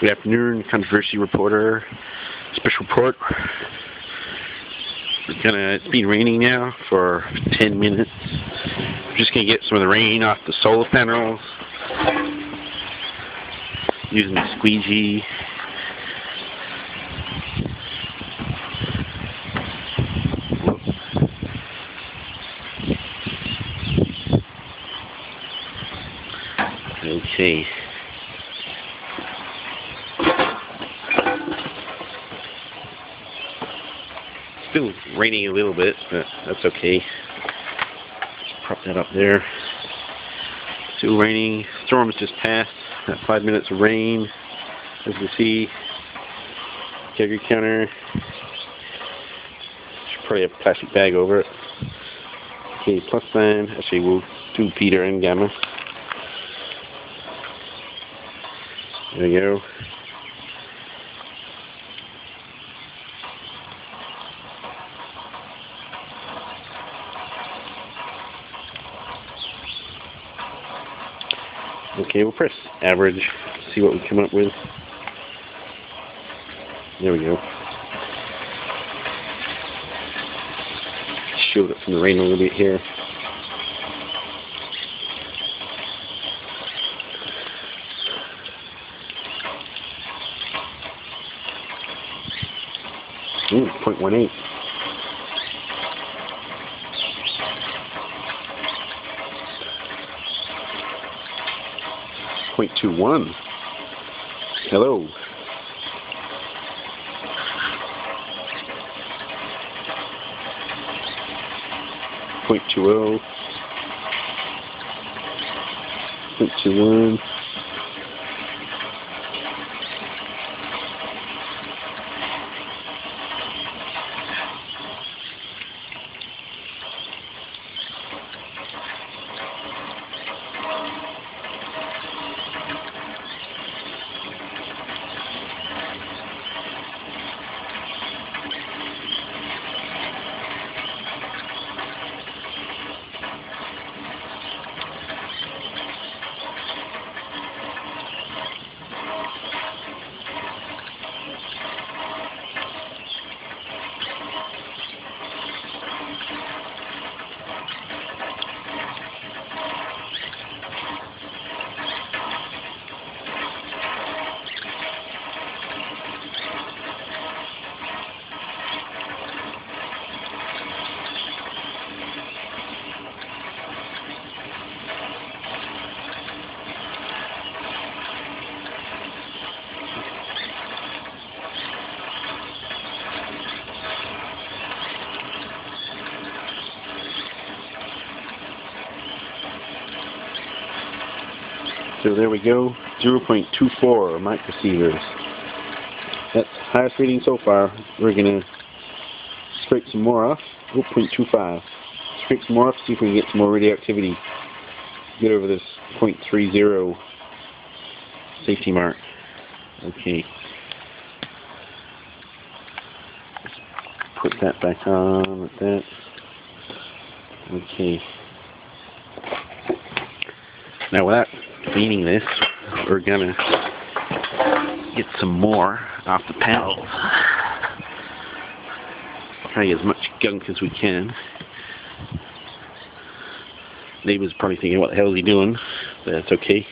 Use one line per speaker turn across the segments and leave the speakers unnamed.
Good afternoon, controversy reporter, special report. It's been raining now for 10 minutes. I'm just going to get some of the rain off the solar panels using the squeegee. Okay. Still raining a little bit, but that's okay. Just prop that up there. Still raining. Storm's just passed. Got 5 minutes of rain. As you see, Geiger counter. Should probably have a plastic bag over it. Okay, plus sign. Actually, we'll do Peter and Gamma. There we go. Okay, we'll press average, see what we come up with. There we go. Shield it from the rain a little bit here. Ooh, 0.18. .21. Hello. 0.20. 0.21. So there we go, 0.24 microsieverts. That's highest reading so far. We're going to scrape some more off. 0.25. Scrape some more off, see if we can get some more radioactivity. Get over this 0.30 safety mark. Okay. Let's put that back on like that. Okay. Now with that, cleaning this, we're gonna get some more off the panels. Try to get as much gunk as we can. Neighbor's probably thinking, what the hell is he doing? But that's okay.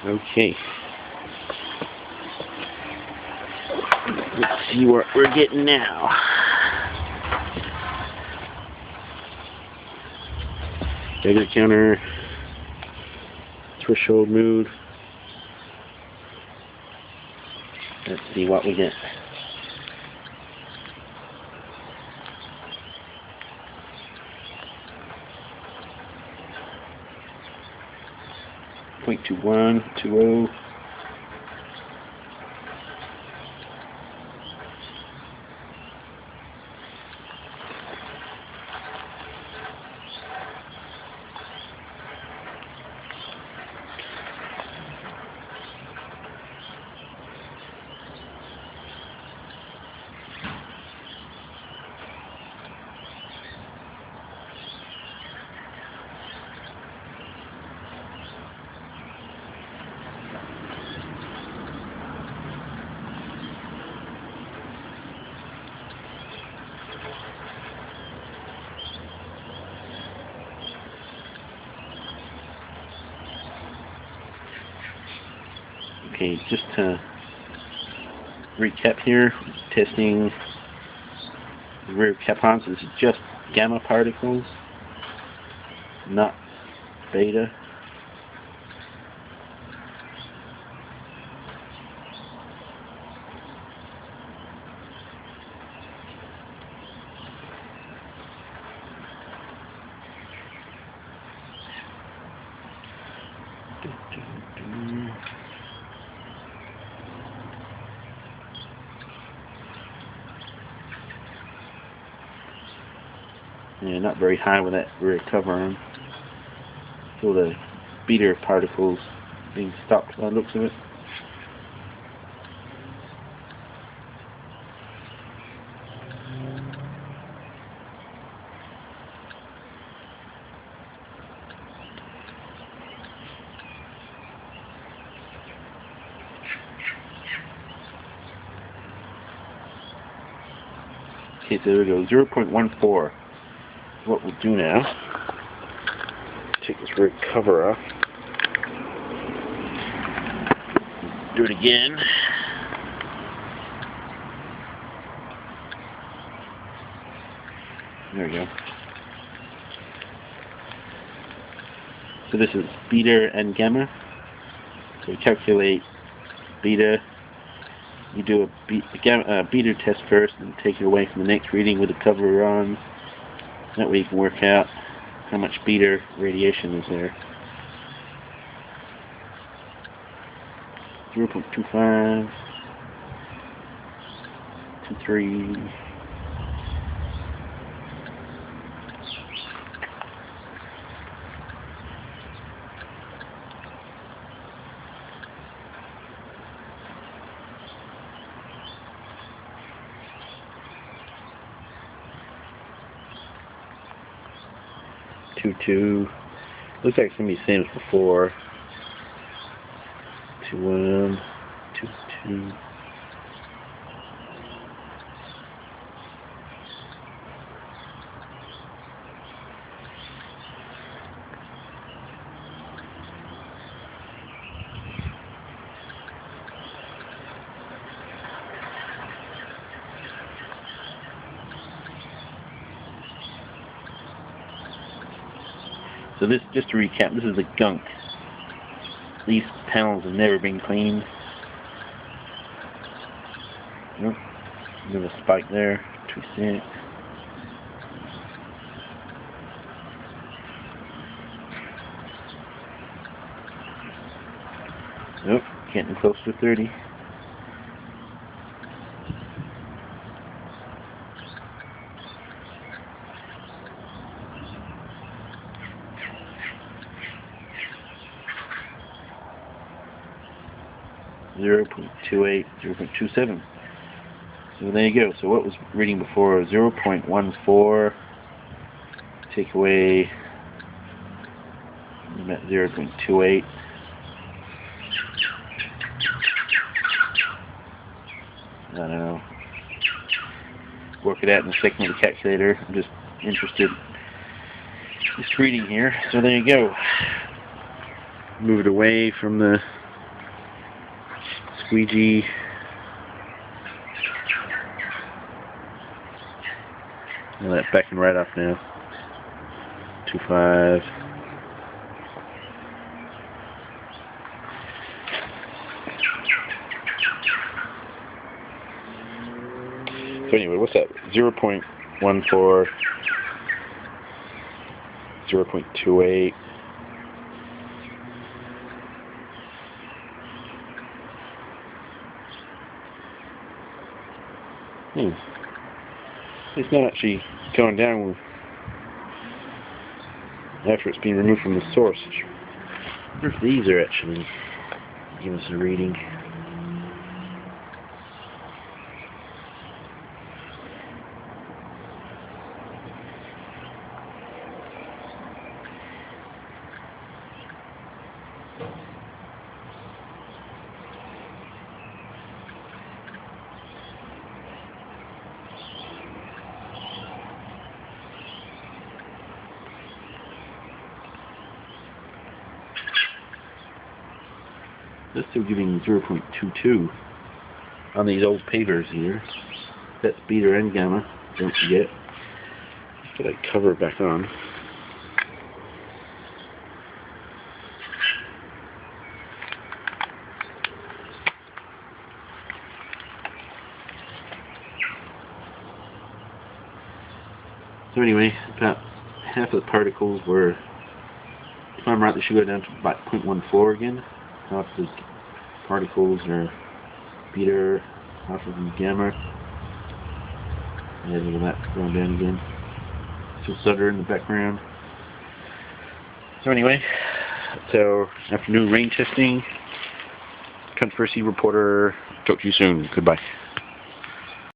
Okay. Let's see what we're getting now. Geiger counter, threshold mood. Let's see what we get. .21, 20. Okay, just to recap here, testing the rear cap on. So this is just gamma particles, not beta. Yeah, not very high with that rear cover on. Feel the beta particles being stopped by the looks of it. Okay, so there we go, 0.14. What we'll do now, take this rear cover off, do it again. There we go. So this is beta and gamma. So we calculate beta. You do a beta test first and take it away from the next reading with the cover on. That way you can work out how much beta radiation is there. 0.25, 23. Two. Looks like it's gonna be the same as before. 2 2. So this, just to recap, this is the gunk. These panels have never been cleaned. Nope. There's a spike there. 2 cents. Nope. Getting close to 30. Zero 0.28, 0.27. So there you go. So what was reading before? 0.14. Take away about 0.28. I don't know. Work it out in a second with the calculator. I'm just interested. Just reading here. So there you go. Move it away from the squeegee. Well, that's backing right off now. 2.5. So anyway, what's that? 0.14, 0.28. It's not actually going down after it's being removed from the source. I wonder if these are actually giving us a reading. That's still giving 0.22 on these old pavers here. That's beta and gamma, don't forget. Put that cover back on. So anyway, about half of the particles were, if I'm right, they should go down to about 0.14 again. Half the particles are beta, half of them gamma. And look at that going down again. Still stutter in the background. So anyway, that's our afternoon rain testing. Controversy reporter. Talk to you soon. Goodbye.